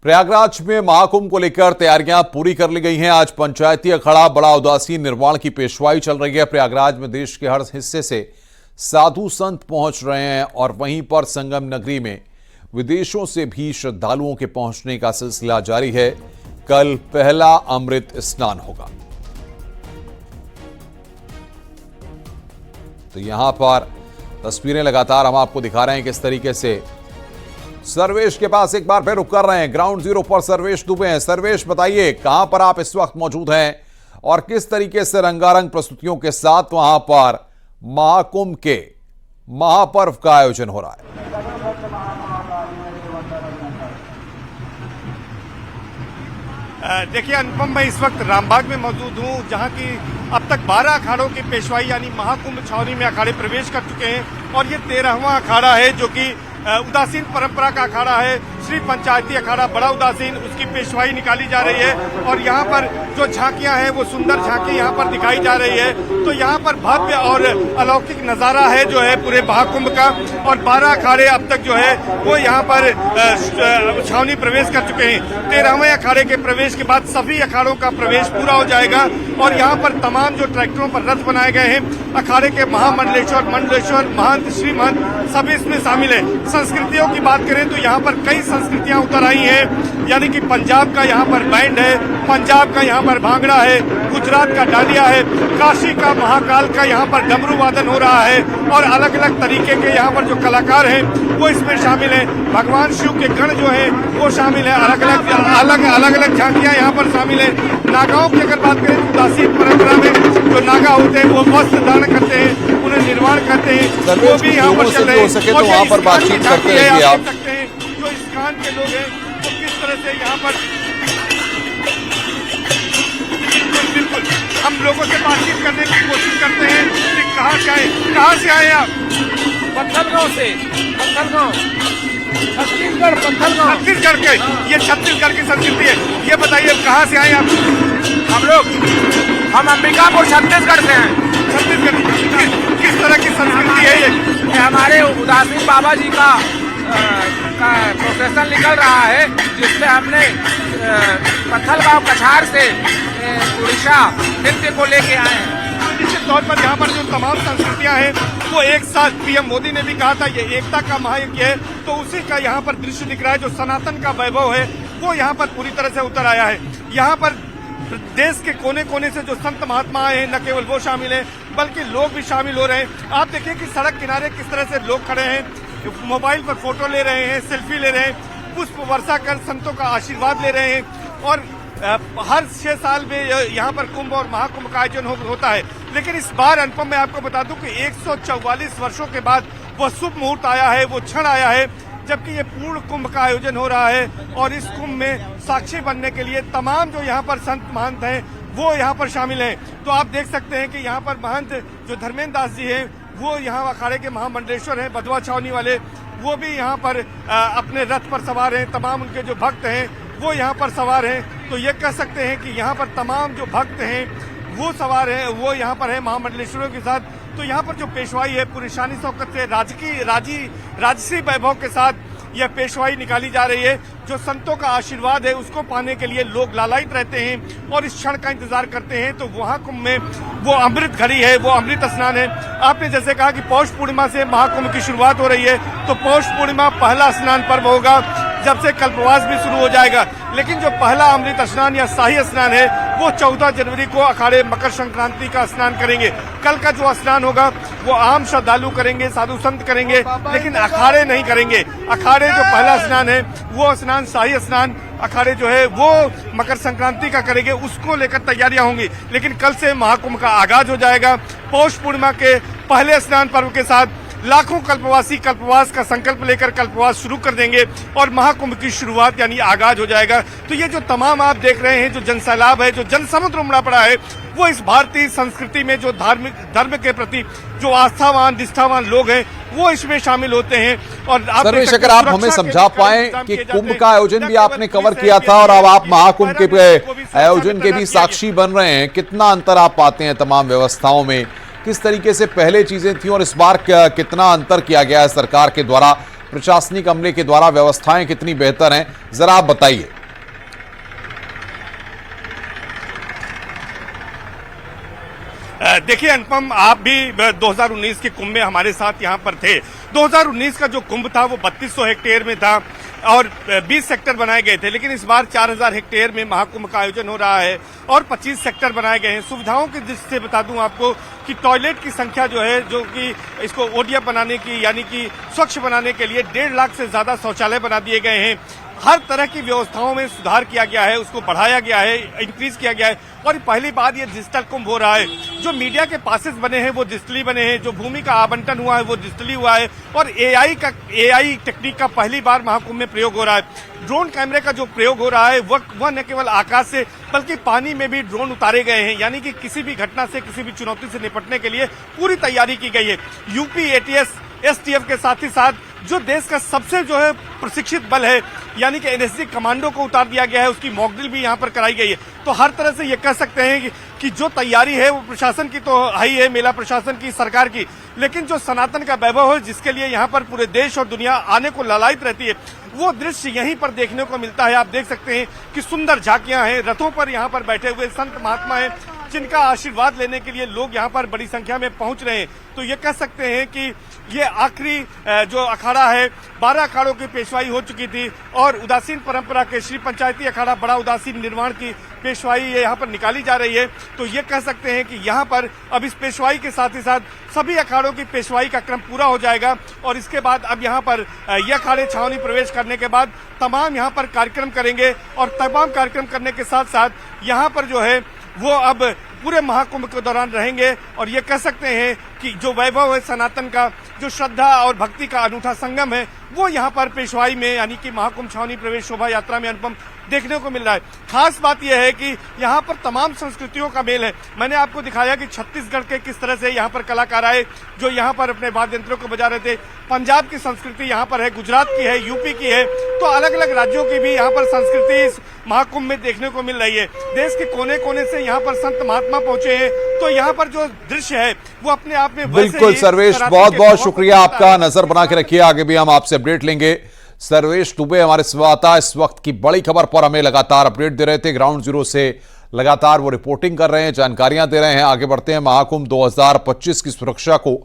प्रयागराज में महाकुंभ को लेकर तैयारियां पूरी कर ली गई हैं। आज पंचायती अखाड़ा बड़ा उदासी निर्वाण की पेशवाई चल रही है। प्रयागराज में देश के हर हिस्से से साधु संत पहुंच रहे हैं और वहीं पर संगम नगरी में विदेशों से भी श्रद्धालुओं के पहुंचने का सिलसिला जारी है। कल पहला अमृत स्नान होगा। तो यहां पर तस्वीरें लगातार हम आपको दिखा रहे हैं किस तरीके से सर्वेश के पास एक बार फिर रुक कर रहे हैं। ग्राउंड जीरो पर सर्वेश दुबे हैं। सर्वेश, बताइए कहां पर आप इस वक्त मौजूद हैं और किस तरीके से रंगारंग प्रस्तुतियों के साथ वहां पर महाकुंभ के महापर्व का आयोजन हो रहा है। देखिए अनुपम, मैं इस वक्त रामबाग में मौजूद हूं, जहां की अब तक 12 अखाड़ों की पेशवाई यानी महाकुंभ छावनी में अखाड़े प्रवेश कर चुके हैं और ये 13वां अखाड़ा है जो कि उदासीन परंपरा का अखाड़ा है। श्री पंचायती अखाड़ा बड़ा उदासीन, उसकी पेशवाई निकाली जा रही है और यहाँ पर जो झांकियां हैं वो सुंदर झांकी यहाँ पर दिखाई जा रही है। तो यहाँ पर भव्य और अलौकिक नजारा है जो है पूरे महाकुंभ का। और 12 अखाड़े अब तक जो है वो यहाँ पर छावनी प्रवेश कर चुके हैं। 13वें अखाड़े के प्रवेश के बाद सभी अखाड़ों का प्रवेश पूरा हो जाएगा और यहाँ पर तमाम जो ट्रैक्टरों पर रथ बनाए गए हैं, अखाड़े के महामंडलेश्वर, मंडलेश्वर, महंत, श्री महंत सभी इसमें शामिल है। संस्कृतियों की बात करें तो यहाँ पर कई संस्कृतियां उतर आई हैं, यानी कि पंजाब का यहाँ पर बैंड है, पंजाब का यहाँ पर भांगड़ा है, गुजरात का डालिया है, काशी का महाकाल का यहाँ पर डमरू वादन हो रहा है और अलग अलग तरीके के यहाँ पर जो कलाकार हैं वो इसमें शामिल हैं। भगवान शिव के गण जो है वो शामिल है। अलग अलग झांकियां यहाँ पर शामिल है। नागाओं की अगर बात करें तो उदासीन परंपरा में जो नागा होते हैं वो वस्त्र धारण करते हैं, उन्हें निर्माण करते हैं, वो भी यहाँ पर चल रहे हैं। और वहाँ पर बातचीत करते हैं, आप देख सकते हैं जो इस कान के लोग हैं वो किस तरह से यहाँ पर बिल्कुल हम लोगों से बातचीत करने की कोशिश करते हैं कि कहाँ से आए आप? पत्थलगांव से। पत्थलगांव, छत्तीसगढ़ के। ये छत्तीसगढ़ की संस्कृति है। ये बताइए कहाँ से आए आप? हम अंबिकापुर छत्तीसगढ़ से हैं। छत्तीसगढ़ किस तरह की संस्कृति है ये? हमारे उदासीन बाबा जी का प्रोसेशन निकल रहा है, जिसमें हमने पत्थलगांव कछार से उड़ीसा नृत्य को लेके आए हैं। निश्चित तौर पर यहाँ पर जो तमाम संस्कृतियां हैं वो एक साथ, पीएम मोदी ने भी कहा था ये एकता का महायज्ञ है, तो उसी का यहाँ पर दृश्य दिख रहा है। जो सनातन का वैभव है वो यहाँ पर पूरी तरह से उतर आया है। यहाँ पर देश के कोने कोने से जो संत महात्मा आए हैं, न केवल वो शामिल हैं बल्कि लोग भी शामिल हो रहे हैं। आप देखिए कि सड़क किनारे किस तरह से लोग खड़े हैं, मोबाइल पर फोटो ले रहे हैं, सेल्फी ले रहे हैं, पुष्प वर्षा कर संतों का आशीर्वाद ले रहे हैं। और हर 6 साल में यहाँ पर कुंभ और महाकुंभ का आयोजन होता है, लेकिन इस बार अनुपम मैं आपको बता दूं कि 144 वर्षों के बाद वो शुभ मुहूर्त आया है, वो क्षण आया है जबकि ये पूर्ण कुंभ का आयोजन हो रहा है। और इस कुंभ में साक्षी बनने के लिए तमाम जो यहाँ पर संत महंत हैं वो यहाँ पर शामिल हैं। तो आप देख सकते हैं कि यहाँ पर महंत जो धर्मेंद्र दास जी हैं वो यहाँ अखाड़े के महामंडलेश्वर हैं, बधवा छावनी वाले, वो भी यहाँ पर अपने रथ पर सवार हैं। तमाम उनके जो भक्त हैं वो यहाँ पर सवार हैं। तो ये कह सकते हैं कि यहाँ पर तमाम जो भक्त हैं वो सवार हैं, वो यहाँ पर है महामंडलेश्वरों के साथ। तो यहाँ पर जो पेशवाई है पूरी शानी शौकत से राजसी वैभव के साथ यह पेशवाई निकाली जा रही है। जो संतों का आशीर्वाद है उसको पाने के लिए लोग लालायित रहते हैं और इस क्षण का इंतजार करते हैं। तो वहाँ कुंभ में वो अमृत घड़ी है, वो अमृत स्नान है। आपने जैसे कहा कि पौष पूर्णिमा से महाकुंभ की शुरुआत हो रही है, तो पौष पूर्णिमा पहला स्नान पर्व होगा जब से कल्पवास भी शुरू हो जाएगा। लेकिन जो पहला अमृत स्नान या शाही स्नान है वो 14 जनवरी को अखाड़े मकर संक्रांति का स्नान करेंगे। कल का जो स्नान होगा वो आम श्रद्धालु करेंगे, साधु संत करेंगे, लेकिन अखाड़े नहीं करेंगे। अखाड़े जो पहला स्नान है वो स्नान शाही स्नान अखाड़े जो है वो मकर संक्रांति का करेंगे, उसको लेकर तैयारियां होंगी। लेकिन कल से महाकुंभ का आगाज हो जाएगा। पौष पूर्णिमा के पहले स्नान पर्व के साथ लाखों कल्पवासी कल्पवास का संकल्प लेकर कल्पवास शुरू कर देंगे और महाकुंभ की शुरुआत यानी आगाज हो जाएगा। तो ये जो तमाम आप देख रहे हैं जो जनसैलाब है, जो जनसमुद्र उमड़ा पड़ा है, वो इस भारतीय संस्कृति में जो धर्म के प्रति जो आस्थावान निष्ठावान लोग हैं वो इसमें शामिल होते हैं। और सर्वेश, अगर आप हमें समझा पाए कि कुंभ का आयोजन भी आपने कवर किया था और अब आप महाकुंभ के आयोजन के भी साक्षी बन रहे हैं, कितना अंतर आप पाते हैं तमाम व्यवस्थाओं में? किस तरीके से पहले चीजें थी और इस बार कितना अंतर किया गया है सरकार के द्वारा प्रशासनिक अमले के द्वारा व्यवस्थाएं कितनी बेहतर हैं, जरा आप बताइए। देखिए अनुपम, आप भी 2019 के कुंभ में हमारे साथ यहाँ पर थे। 2019 का जो कुंभ था वो 3200 हेक्टेयर में था और 20 सेक्टर बनाए गए थे, लेकिन इस बार 4000 हेक्टेयर में महाकुंभ का आयोजन हो रहा है और 25 सेक्टर बनाए गए हैं। सुविधाओं की दृष्टि से बता दूं आपको कि टॉयलेट की संख्या जो है, जो कि इसको ओडीएफ बनाने की यानी कि स्वच्छ बनाने के लिए 1.5 लाख से ज्यादा शौचालय बना दिए गए हैं। हर तरह की व्यवस्थाओं में सुधार किया गया है, उसको बढ़ाया गया है, इंक्रीज किया गया है और पहली बार ये डिजिटल कुंभ हो रहा है। जो मीडिया के पासेस बने हैं वो डिजिटली बने हैं, जो भूमि का आवंटन हुआ है वो डिजिटली हुआ है और एआई टेक्निक का पहली बार महाकुंभ में प्रयोग हो रहा है। ड्रोन कैमरे का जो प्रयोग हो रहा है वह न केवल आकाश से बल्कि पानी में भी ड्रोन उतारे गए हैं, यानी कि किसी भी घटना से, किसी भी चुनौती से निपटने के लिए पूरी तैयारी की गई है। यूपी एटीएस एसटीएफ के साथ ही साथ जो देश का सबसे जो है प्रशिक्षित बल है यानी कि एनएसजी कमांडो को उतार दिया गया है, उसकी मॉक ड्रिल भी यहाँ पर कराई गई है। तो हर तरह से ये कह सकते हैं कि जो तैयारी है वो प्रशासन की तो है ही है, मेला प्रशासन की, सरकार की, लेकिन जो सनातन का वैभव है जिसके लिए यहाँ पर पूरे देश और दुनिया आने को लालायित रहती है, वो दृश्य यहीं पर देखने को मिलता है। आप देख सकते हैं कि सुंदर झांकियां हैं, रथों पर यहाँ पर बैठे हुए संत महात्मा हैं जिनका आशीर्वाद लेने के लिए लोग यहाँ पर बड़ी संख्या में पहुंच रहे हैं। तो ये कह सकते हैं कि ये आखिरी जो अखाड़ा है, 12 अखाड़ों की पेशवाई हो चुकी थी और उदासीन परंपरा के श्री पंचायती अखाड़ा बड़ा उदासीन निर्माण की पेशवाई ये यहाँ पर निकाली जा रही है। तो ये कह सकते हैं कि यहाँ पर अब इस पेशवाई के साथ ही साथ सभी अखाड़ों की पेशवाई का क्रम पूरा हो जाएगा और इसके बाद अब यहाँ पर ये अखाड़े छावनी प्रवेश करने के बाद तमाम यहाँ पर कार्यक्रम करेंगे और तमाम कार्यक्रम करने के साथ साथ यहाँ पर जो है वो अब पूरे महाकुंभ के दौरान रहेंगे और ये कह सकते हैं कि जो वैभव है सनातन का, जो श्रद्धा और भक्ति का अनूठा संगम है, वो यहाँ पर पेशवाई में यानी कि महाकुंभ छावनी प्रवेश शोभा यात्रा में अनुपम देखने को मिल रहा है। खास बात यह है कि यहाँ पर तमाम संस्कृतियों का मेल है। मैंने आपको दिखाया कि छत्तीसगढ़ के किस तरह से यहाँ पर कलाकार आए जो यहाँ पर अपने वाद्य यंत्रों को बजा रहे थे। पंजाब की संस्कृति यहाँ पर है, गुजरात की है, यूपी की है, तो अलग अलग राज्यों की भी यहाँ पर संस्कृति इस महाकुंभ में देखने को मिल रही है। देश के कोने कोने से यहाँ पर संत महात्मा पहुंचे हैं, तो यहाँ पर जो दृश्य है वो अपने आप में बिल्कुल। सर्वेश, बहुत बहुत शुक्रिया आपका, नजर बना के रखिए, आगे भी हम आपसे अपडेट लेंगे। सर्वेश दुबे हमारे संवाददाता इस वक्त की बड़ी खबर पर हमें लगातार अपडेट दे रहे थे, ग्राउंड जीरो से लगातार वो रिपोर्टिंग कर रहे हैं, जानकारियां दे रहे हैं। आगे बढ़ते हैं। महाकुंभ 2025 की सुरक्षा को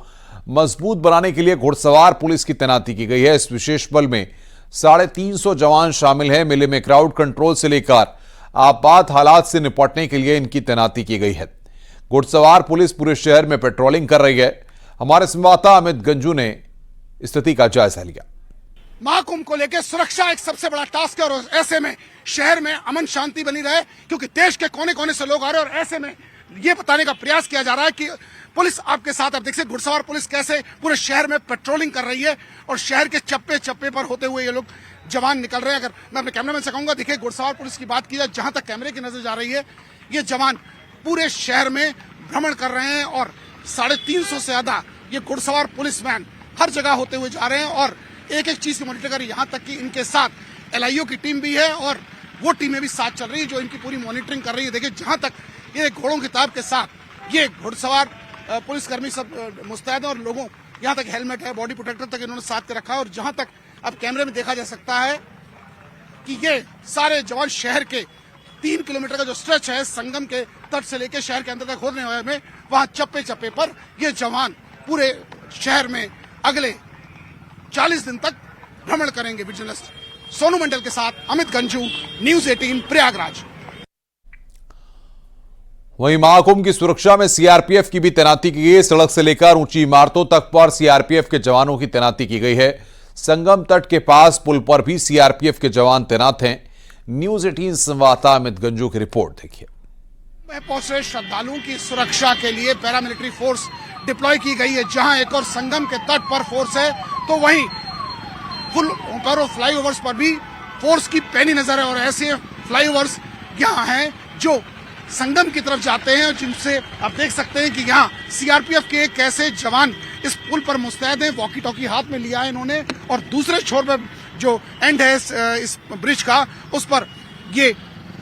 मजबूत बनाने के लिए घुड़सवार पुलिस की तैनाती की गई है। इस विशेष बल में 350 जवान शामिल हैं। मेले में क्राउड कंट्रोल से लेकर आपात हालात से निपटने के लिए इनकी तैनाती की गई है। घुड़सवार पुलिस पूरे शहर में पेट्रोलिंग कर रही है। हमारे संवाददाता अमित गंजू ने स्थिति का जायजा लिया। महाकुंभ को लेकर सुरक्षा एक सबसे बड़ा टास्क है और ऐसे में शहर में अमन शांति बनी रहे, क्योंकि देश के कोने कोने से लोग आ रहे हैं और ऐसे में ये बताने का प्रयास किया जा रहा है कि पुलिस आपके साथ, आप देख सकते घुड़सवार पुलिस कैसे पूरे शहर में पेट्रोलिंग कर रही है और शहर के चप्पे चप्पे पर होते हुए ये लोग जवान निकल रहे हैं। अगर मैं अपने कैमरामैन से कहूंगा, देखिए घुड़सवार पुलिस की बात की जाए, जहां तक कैमरे की नजर जा रही है, ये जवान पूरे शहर में भ्रमण कर रहे हैं और 350 से ज्यादा ये घुड़सवार पुलिसमैन हर जगह होते हुए जा रहे हैं और एक एक चीज की मॉनिटर कर रही है। यहाँ तक कि इनके साथ एलआईओ की टीम भी है और वो टीमें भी साथ चल रही है जो इनकी पूरी मॉनिटरिंग कर रही है। देखिए जहां तक ये घोड़ों की ताब के साथ ये घुड़सवार पुलिसकर्मी सब मुस्तैद हैं और लोगों, यहाँ तक हेलमेट है, बॉडी प्रोटेक्टर तक इन्होंने साथ के रखा है और जहां तक अब कैमरे में देखा जा सकता है कि ये सारे जवान शहर के 3 किलोमीटर का जो स्ट्रेच है संगम के तट से लेकर शहर के अंदर तक होने वाले में, वहां चप्पे चप्पे पर ये जवान पूरे शहर में अगले 40 दिन तक भ्रमण करेंगे। विजिलेंस सोनू मंडल के साथ अमित गंजू, न्यूज 18 प्रयागराज। वहीं महाकुंभ की सुरक्षा में सीआरपीएफ की भी तैनाती की गई। सड़क से लेकर ऊंची इमारतों तक पर सीआरपीएफ के जवानों की तैनाती की गई है। संगम तट के पास पुल पर भी सीआरपीएफ के जवान तैनात हैं। न्यूज 18 संवाददाता अमित गंजू की रिपोर्ट देखिए। पहुंच रहे श्रद्धालुओं की सुरक्षा के लिए पैरामिलिट्री फोर्स डिप्लॉय की गई है। जहां एक और संगम के तट पर फोर्स है, तो वहीं फुल ओंकारो फ्लाईओवर्स पर भी फोर्स की पैनी नजर है और ऐसे फ्लाईओवर्स यहाँ हैं जो संगम की तरफ जाते हैं, जिनसे आप देख सकते हैं कि यहाँ सीआरपीएफ के कैसे जवान इस पुल पर मुस्तैद हैं, वॉकी टॉकी हाथ में लिया है इन्होंने और दूसरे छोर पर जो एंड है इस ब्रिज का, उस पर ये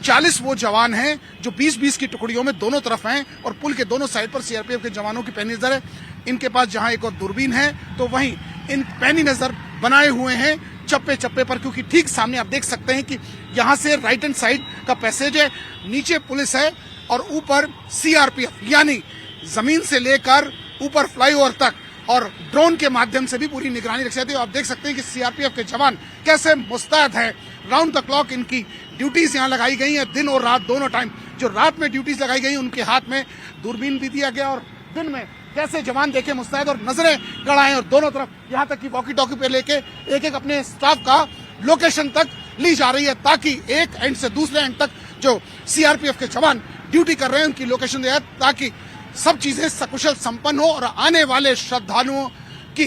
40 वो जवान हैं जो 20-20 की टुकड़ियों में दोनों तरफ हैं और पुल के दोनों साइड पर सीआरपीएफ के जवानों की पैनी नजर है। इनके पास जहां एक और दूरबीन है, तो वहीं इन पैनी नजर बनाए हुए हैं चप्पे चप्पे पर, क्योंकि ठीक सामने आप देख सकते हैं कि यहाँ से राइट हैंड साइड का पैसेज है, नीचे पुलिस है और ऊपर सीआरपीएफ, यानी जमीन से लेकर ऊपर फ्लाईओवर तक और ड्रोन के माध्यम से भी पूरी निगरानी रखी जाती है। आप देख सकते हैं कि सीआरपीएफ के जवान कैसे मुस्तैद है, राउंड द क्लॉक इनकी ड्यूटीज यहाँ लगाई गई हैं, दिन और रात दोनों टाइम। जो रात में ड्यूटीज लगाई गई उनके हाथ में दूरबीन भी दिया गया और दिन में कैसे जवान देखे मुस्तैद और नजरें गड़ाएं और दोनों तरफ यहाँ तक कि वॉकी टॉकी पे लेके एक एक अपने स्टाफ का लोकेशन तक ली जा रही है, ताकि एक एंड से दूसरे एंड तक जो सीआरपीएफ के जवान ड्यूटी कर रहे हैं उनकी लोकेशन दिया, ताकि सब चीजें सकुशल संपन्न हो और आने वाले श्रद्धालुओं की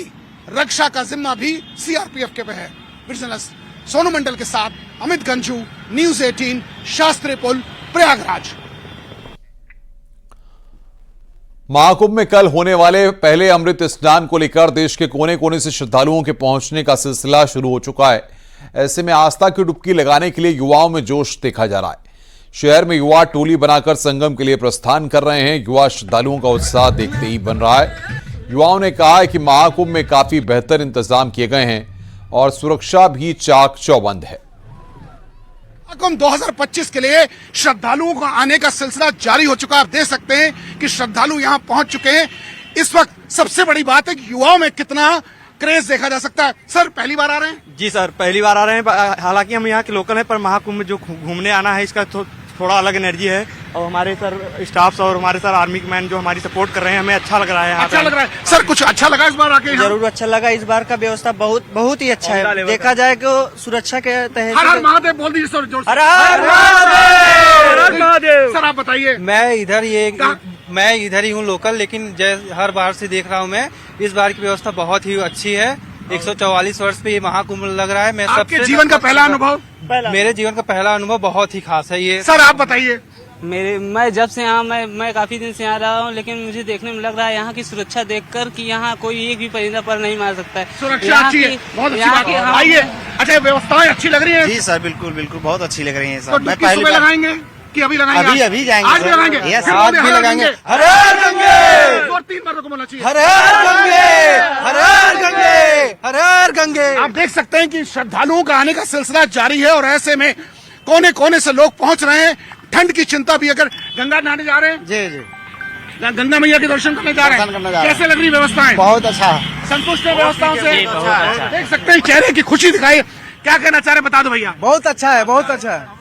रक्षा का जिम्मा भी सीआरपीएफ के पे है। जर्नलिस्ट सोनू मंडल के साथ अमित गंजू, न्यूज 18, शास्त्री पुल, प्रयागराज। महाकुंभ में कल होने वाले पहले अमृत स्नान को लेकर देश के कोने कोने से श्रद्धालुओं के पहुंचने का सिलसिला शुरू हो चुका है। ऐसे में आस्था की डुबकी लगाने के लिए युवाओं में जोश देखा जा रहा है। शहर में युवा टोली बनाकर संगम के लिए प्रस्थान कर रहे हैं। युवा श्रद्धालुओं का उत्साह देखते ही बन रहा है। युवाओं ने कहा है कि महाकुंभ में काफी बेहतर इंतजाम किए गए हैं और सुरक्षा भी चाक चौबंद है। महाकुंभ 2025 के लिए श्रद्धालुओं को आने का सिलसिला जारी हो चुका है। आप देख सकते हैं कि श्रद्धालु यहां पहुंच चुके हैं। इस वक्त सबसे बड़ी बात है कि युवाओं में कितना क्रेज देखा जा सकता है। सर, पहली बार आ रहे हैं? जी सर, पहली बार आ रहे हैं। हालांकि हम यहाँ के लोकल हैं, पर महाकुंभ में जो घूमने आना है इसका थोड़ा अलग एनर्जी है। और हमारे सर स्टाफ और हमारे सर आर्मी के मैन जो हमारी सपोर्ट कर रहे हैं, हमें अच्छा लग रहा है। अच्छा लग रहा है सर, कुछ अच्छा लगा इस बार आके? जरूर अच्छा लगा। इस बार का व्यवस्था बहुत ही अच्छा है। देखा जाए तो सुरक्षा के तहत। हर हर महादेव बोल दीजिए सर, जोर से। हर हर महादेव। सर आप बताइए। मैं इधर ही हूँ लोकल, लेकिन हर बार से देख रहा हूँ मैं, इस बार की व्यवस्था बहुत ही अच्छी है। 144 वर्ष पे ये महाकुंभ लग रहा है। मैं आपके जीवन का पहला अनुभव? मेरे जीवन का पहला अनुभव बहुत ही खास है ये। सर आप बताइए। मैं जब से यहाँ मैं काफी दिन से आ रहा हूँ, लेकिन मुझे देखने में लग रहा है यहाँ की सुरक्षा देखकर कि यहाँ कोई एक भी परिंदा पर नहीं मार सकता है। सुरक्षा अच्छी है, बहुत अच्छी बात है। आइए। अच्छा, व्यवस्थाएं अच्छी लग रही है? जी सर, बिल्कुल बिल्कुल बहुत अच्छी लग रही है। तो मैं पहले लगाएंगे कि अभी लगाएंगे? अभी जाएंगे। आज भी लगाएंगे? आज भी लगाएंगे। हर हर गंगे। 2-3 बार को बोलना चाहिए। हर हर गंगे, हर हर गंगे, हर हर गंगे। आप देख सकते हैं कि श्रद्धालुओं का आने का सिलसिला जारी है और ऐसे में कोने कोने से लोग पहुंच रहे हैं। ठंड की चिंता भी, अगर गंगा नहाने जा रहे हैं, जी गंगा मैया के दर्शन करने जा रहे हैं, कैसे लग रही व्यवस्थाएं? बहुत अच्छा। संतुष्ट है व्यवस्थाओं से? देख सकते हैं चेहरे की खुशी दिखाई। क्या कहना चाह रहे बता दो भैया। बहुत अच्छा है, बहुत अच्छा है।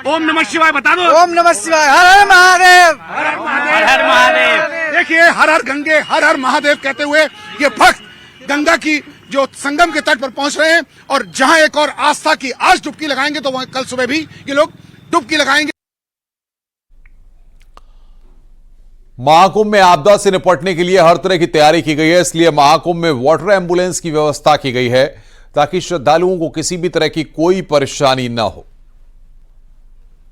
ओम नमः शिवाय बता दो। ओम नमः शिवाय। हर हर महादेव। हर हर महादेव। हर हर महादेव। देखिए, हर हर गंगे, हर हर महादेव कहते हुए ये भक्त गंगा की जो संगम के तट पर पहुंच रहे हैं और जहां एक और आस्था की आज डुबकी लगाएंगे, तो वहां कल सुबह भी ये लोग डुबकी लगाएंगे। महाकुंभ में आपदा से निपटने के लिए हर तरह की तैयारी की गई है। इसलिए महाकुंभ में वाटर एम्बुलेंस की व्यवस्था की गई है ताकि श्रद्धालुओं को किसी भी तरह की कोई परेशानी न हो।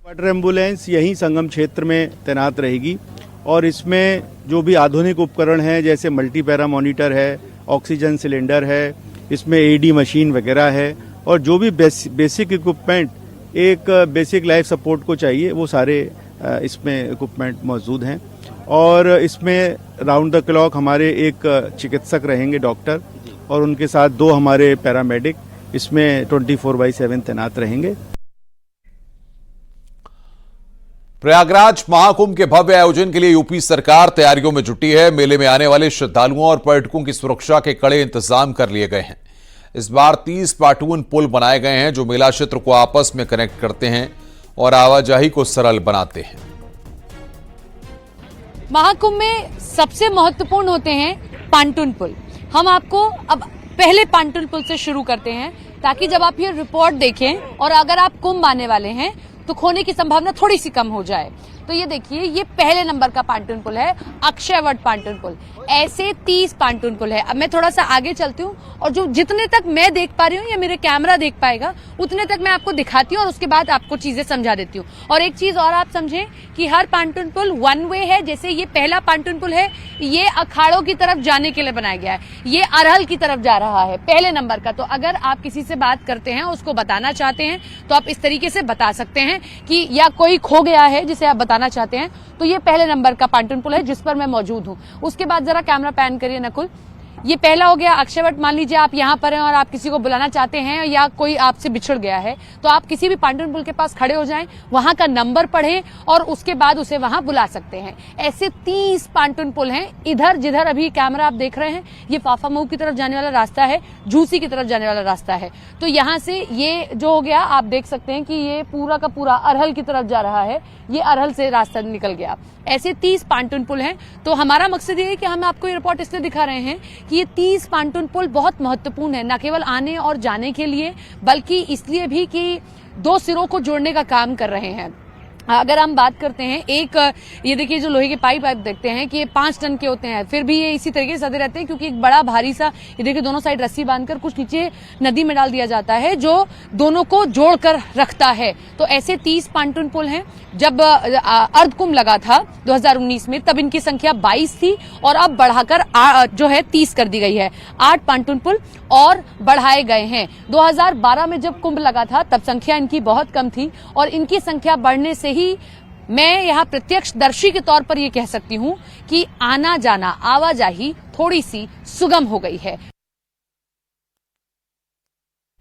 वाटर एम्बुलेंस यहीं संगम क्षेत्र में तैनात रहेगी और इसमें जो भी आधुनिक उपकरण हैं, जैसे मल्टीपैरा मॉनिटर है, ऑक्सीजन सिलेंडर है, इसमें एडी मशीन वगैरह है और जो भी बेसिक इक्विपमेंट एक बेसिक लाइफ सपोर्ट को चाहिए, वो सारे इसमें इक्विपमेंट मौजूद हैं। और इसमें राउंड द क्लॉक हमारे एक चिकित्सक रहेंगे, डॉक्टर, और उनके साथ 2 हमारे पैरामेडिक इसमें 24/7 तैनात रहेंगे। प्रयागराज महाकुंभ के भव्य आयोजन के लिए यूपी सरकार तैयारियों में जुटी है। मेले में आने वाले श्रद्धालुओं और पर्यटकों की सुरक्षा के कड़े इंतजाम कर लिए गए हैं। इस बार 30 पाटून पुल बनाए गए हैं जो मेला क्षेत्र को आपस में कनेक्ट करते हैं और आवाजाही को सरल बनाते हैं। महाकुंभ में सबसे महत्वपूर्ण होते हैं पांटून पुल। हम आपको अब पहले पांटून पुल से शुरू करते हैं ताकि जब आप ये रिपोर्ट देखें और अगर आप कुंभ आने वाले हैं तो खोने की संभावना थोड़ी सी कम हो जाए। तो ये देखिए, ये पहले नंबर का पांटून पुल है, अक्षयवट पांटून पुल। ऐसे 30 पांटून पुल है। अब मैं थोड़ा सा आगे चलती हूँ और जो जितने तक मैं देख पा रही हूँ या मेरे कैमरा देख पाएगा उतने तक मैं आपको दिखाती हूँ और उसके बाद आपको चीजें समझा देती हूँ। और एक चीज और आप समझें कि हर पांटून पुल 1 वे है। जैसे ये पहला पांटून पुल है, ये अखाड़ों की तरफ जाने के लिए बनाया गया है, ये अरहल की तरफ जा रहा है पहले नंबर का। तो अगर आप किसी से बात करते हैं, उसको बताना चाहते हैं, तो आप इस तरीके से बता सकते हैं कि या कोई खो गया है जिसे आप बताना चाहते हैं, तो ये पहले नंबर का पांटून पुल है जिस पर मैं मौजूद हूँ। उसके बाद जरा कैमरा पैन करिए नकुल। ये पहला हो गया अक्षयवट। मान लीजिए आप यहाँ पर हैं और आप किसी को बुलाना चाहते हैं या कोई आपसे बिछड़ गया है, तो आप किसी भी पांटून पुल के पास खड़े हो जाएं, वहां का नंबर पढ़ें और उसके बाद उसे वहां बुला सकते हैं। ऐसे 30 पांटून पुल हैं। इधर जिधर अभी कैमरा आप देख रहे हैं, ये फाफामऊ की तरफ जाने वाला रास्ता है, झूसी की तरफ जाने वाला रास्ता है। तो यहाँ से ये जो हो गया, आप देख सकते हैं कि ये पूरा का पूरा अरहल की तरफ जा रहा है, ये अरहल से रास्ता निकल गया। ऐसे 30 पांटून पुल हैं। तो हमारा मकसद ये है कि हम आपको ये रिपोर्ट इसलिए दिखा रहे हैं कि ये 30 पांटून पुल बहुत महत्वपूर्ण है, न केवल आने और जाने के लिए, बल्कि इसलिए भी कि दो सिरों को जोड़ने का काम कर रहे हैं। अगर हम बात करते हैं, एक ये देखिए जो लोहे के पाइप आप देखते हैं कि ये 5 टन के होते हैं, फिर भी ये इसी तरीके से सदे रहते हैं क्योंकि एक बड़ा भारी सा, ये देखिए दोनों साइड रस्सी बांधकर कुछ नीचे नदी में डाल दिया जाता है जो दोनों को जोड़कर रखता है। तो ऐसे 30 पांटून पुल हैं। जब अर्धकुंभ लगा था 2019 में, तब इनकी संख्या 22 थी और अब बढ़ाकर जो है 30 कर दी गई है। 8 पांटून पुल और बढ़ाए गए हैं। 2012 में जब कुंभ लगा था तब संख्या इनकी बहुत कम थी और इनकी संख्या बढ़ने से ही मैं यहाँ प्रत्यक्षदर्शी के तौर पर ये कह सकती हूँ कि आना जाना, आवाजाही थोड़ी सी सुगम हो गई है।